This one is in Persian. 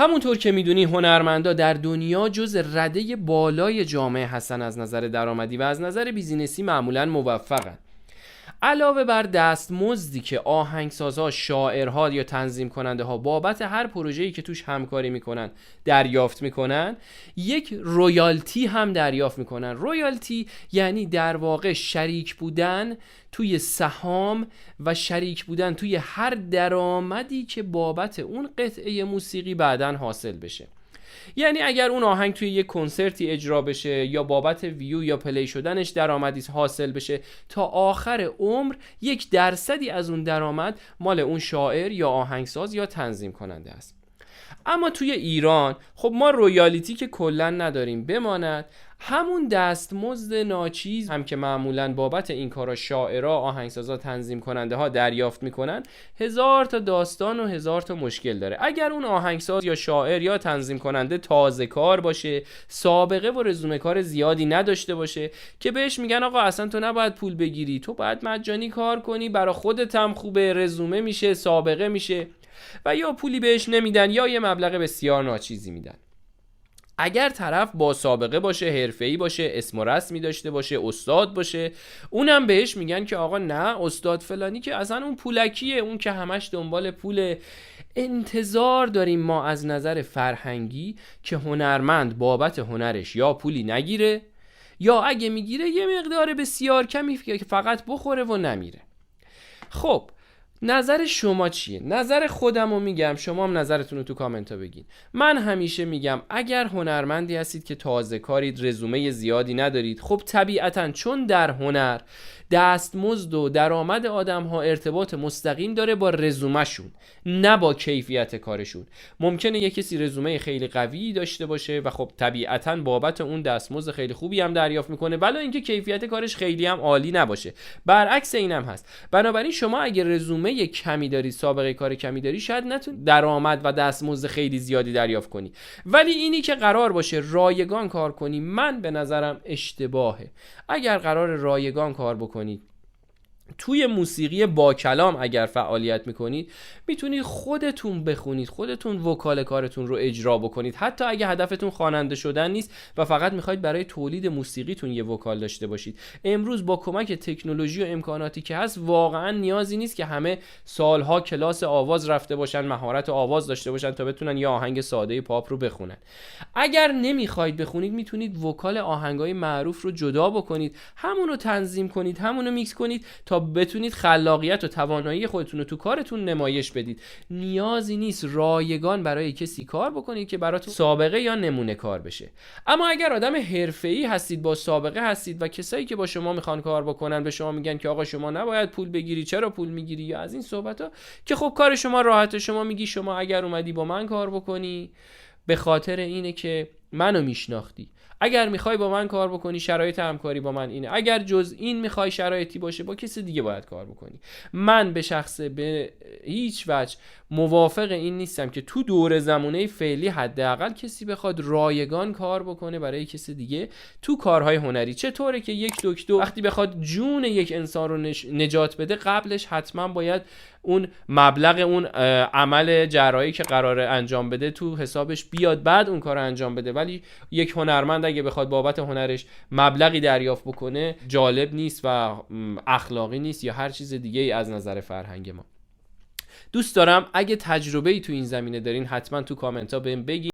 همونطور که میدونی هنرمندا در دنیا جز رده بالای جامعه هستن از نظر درآمدی و از نظر بیزینسی معمولاً موفقن. علاوه بر دستمزدی که آهنگسازها، شاعرها یا تنظیم کننده ها بابت هر پروژه‌ای که توش همکاری میکنن دریافت میکنن، یک رویالتی هم دریافت میکنن. رویالتی یعنی در واقع شریک بودن توی سهام و شریک بودن توی هر درآمدی که بابت اون قطعه موسیقی بعداً حاصل بشه. یعنی اگر اون آهنگ توی یک کنسرتی اجرا بشه یا بابت ویو یا پلی شدنش درآمدی حاصل بشه، تا آخر عمر 1% از اون درآمد مال اون شاعر یا آهنگساز یا تنظیم کننده است. اما توی ایران خب ما رویالیتی که کلا نداریم، بماند همون دستمزد ناچیز هم که معمولاً بابت این کارا شاعرها، آهنگسازا، تنظیم کننده ها دریافت میکنن، 1000 تا داستان و 1000 تا مشکل داره. اگر اون آهنگساز یا شاعر یا تنظیم کننده تازه کار باشه، سابقه و رزومه کار زیادی نداشته باشه که بهش میگن آقا اصلا تو نباید پول بگیری، تو باید مجانی کار کنی، برای خودت هم خوبه، رزومه میشه، سابقه میشه، و یا پولی بهش نمیدن یا یه مبلغ بسیار ناچیزی میدن. اگر طرف با سابقه باشه، حرفه‌ای باشه، اسم و رسمی داشته باشه، استاد باشه، اونم بهش میگن که آقا نه، استاد فلانی که اصلا اون پولکیه، اون که همش دنبال پول. انتظار داریم ما از نظر فرهنگی که هنرمند بابت هنرش یا پولی نگیره یا اگه میگیره یه مقدار بسیار کمی که فقط بخوره و نمیره. خب نظر شما چیه؟ نظر خودم رو میگم، شما هم نظرتون رو تو کامنت ها بگین. من همیشه میگم اگر هنرمندی هستید که تازه کارید، رزومه زیادی ندارید، خب طبیعتاً چون در هنر دستمزد و درآمد آدم ها ارتباط مستقیم داره با رزومه شون، نه با کیفیت کارشون. ممکنه یک کسی رزومه خیلی قوی داشته باشه و خب طبیعتاً بابت اون دستمزد خیلی خوبی هم دریافت میکنه، ولی اینکه کیفیت کارش خیلی هم عالی نباشه. برعکس اینم هست. بنابراین شما اگه رزومه کمی داری، سابقه کار کمی داری، شاید نتونی درآمد و دستمزد خیلی زیادی دریافت کنی، ولی اینی که قرار باشه رایگان کار کنی، من به نظرم اشتباهه. اگر قرار رایگان کار بکنید، توی موسیقی با کلام اگر فعالیت میکنید، میتونید خودتون بخونید، خودتون وکال کارتون رو اجرا بکنید، حتی اگه هدفتون خواننده شدن نیست و فقط میخواید برای تولید موسیقیتون یه وکال داشته باشید. امروز با کمک تکنولوژی و امکاناتی که هست واقعا نیازی نیست که همه سالها کلاس آواز رفته باشن، مهارت آواز داشته باشن تا بتونن یه آهنگ ساده پاپ رو بخونن. اگر نمیخواید بخونید، میتونید وکال آهنگای معروف رو جدا بکنید، همون رو تنظیم کنید، همون رو میکس کنید تا بتونید خلاقیت و توانایی خودتون رو تو کارتون نمایش بدید. نیازی نیست رایگان برای کسی کار بکنید که براتون سابقه یا نمونه کار بشه. اما اگر آدم حرفه‌ای هستید، با سابقه هستید و کسایی که با شما میخوان کار بکنن به شما میگن که آقا شما نباید پول بگیری، چرا پول میگیری، یا از این صحبت‌ها، که خب کار شما راحته. شما میگی شما اگر اومدی با من کار بکنی به خاطر اینه که منو میشناختی، اگر میخوای با من کار بکنی شرایط همکاری با من اینه، اگر جز این میخوای شرایطی باشه با کسی دیگه باید کار بکنی. من به شخصه به هیچ وجه موافق این نیستم که تو دور زمانه فعلی حداقل کسی بخواد رایگان کار بکنه برای کسی دیگه تو کارهای هنری. چطوره که یک دکتر وقتی بخواد جون یک انسان رو نجات بده، قبلش حتما باید اون مبلغ اون عمل جراحی که قراره انجام بده تو حسابش بیاد، بعد اون کار رو انجام بده. ولی یک هنرمند اگه بخواد بابت هنرش مبلغی دریافت بکنه، جالب نیست و اخلاقی نیست یا هر چیز دیگه ای از نظر فرهنگ ما. دوست دارم اگه تجربه‌ای تو این زمینه دارین حتما تو کامنت ها بهم بگید.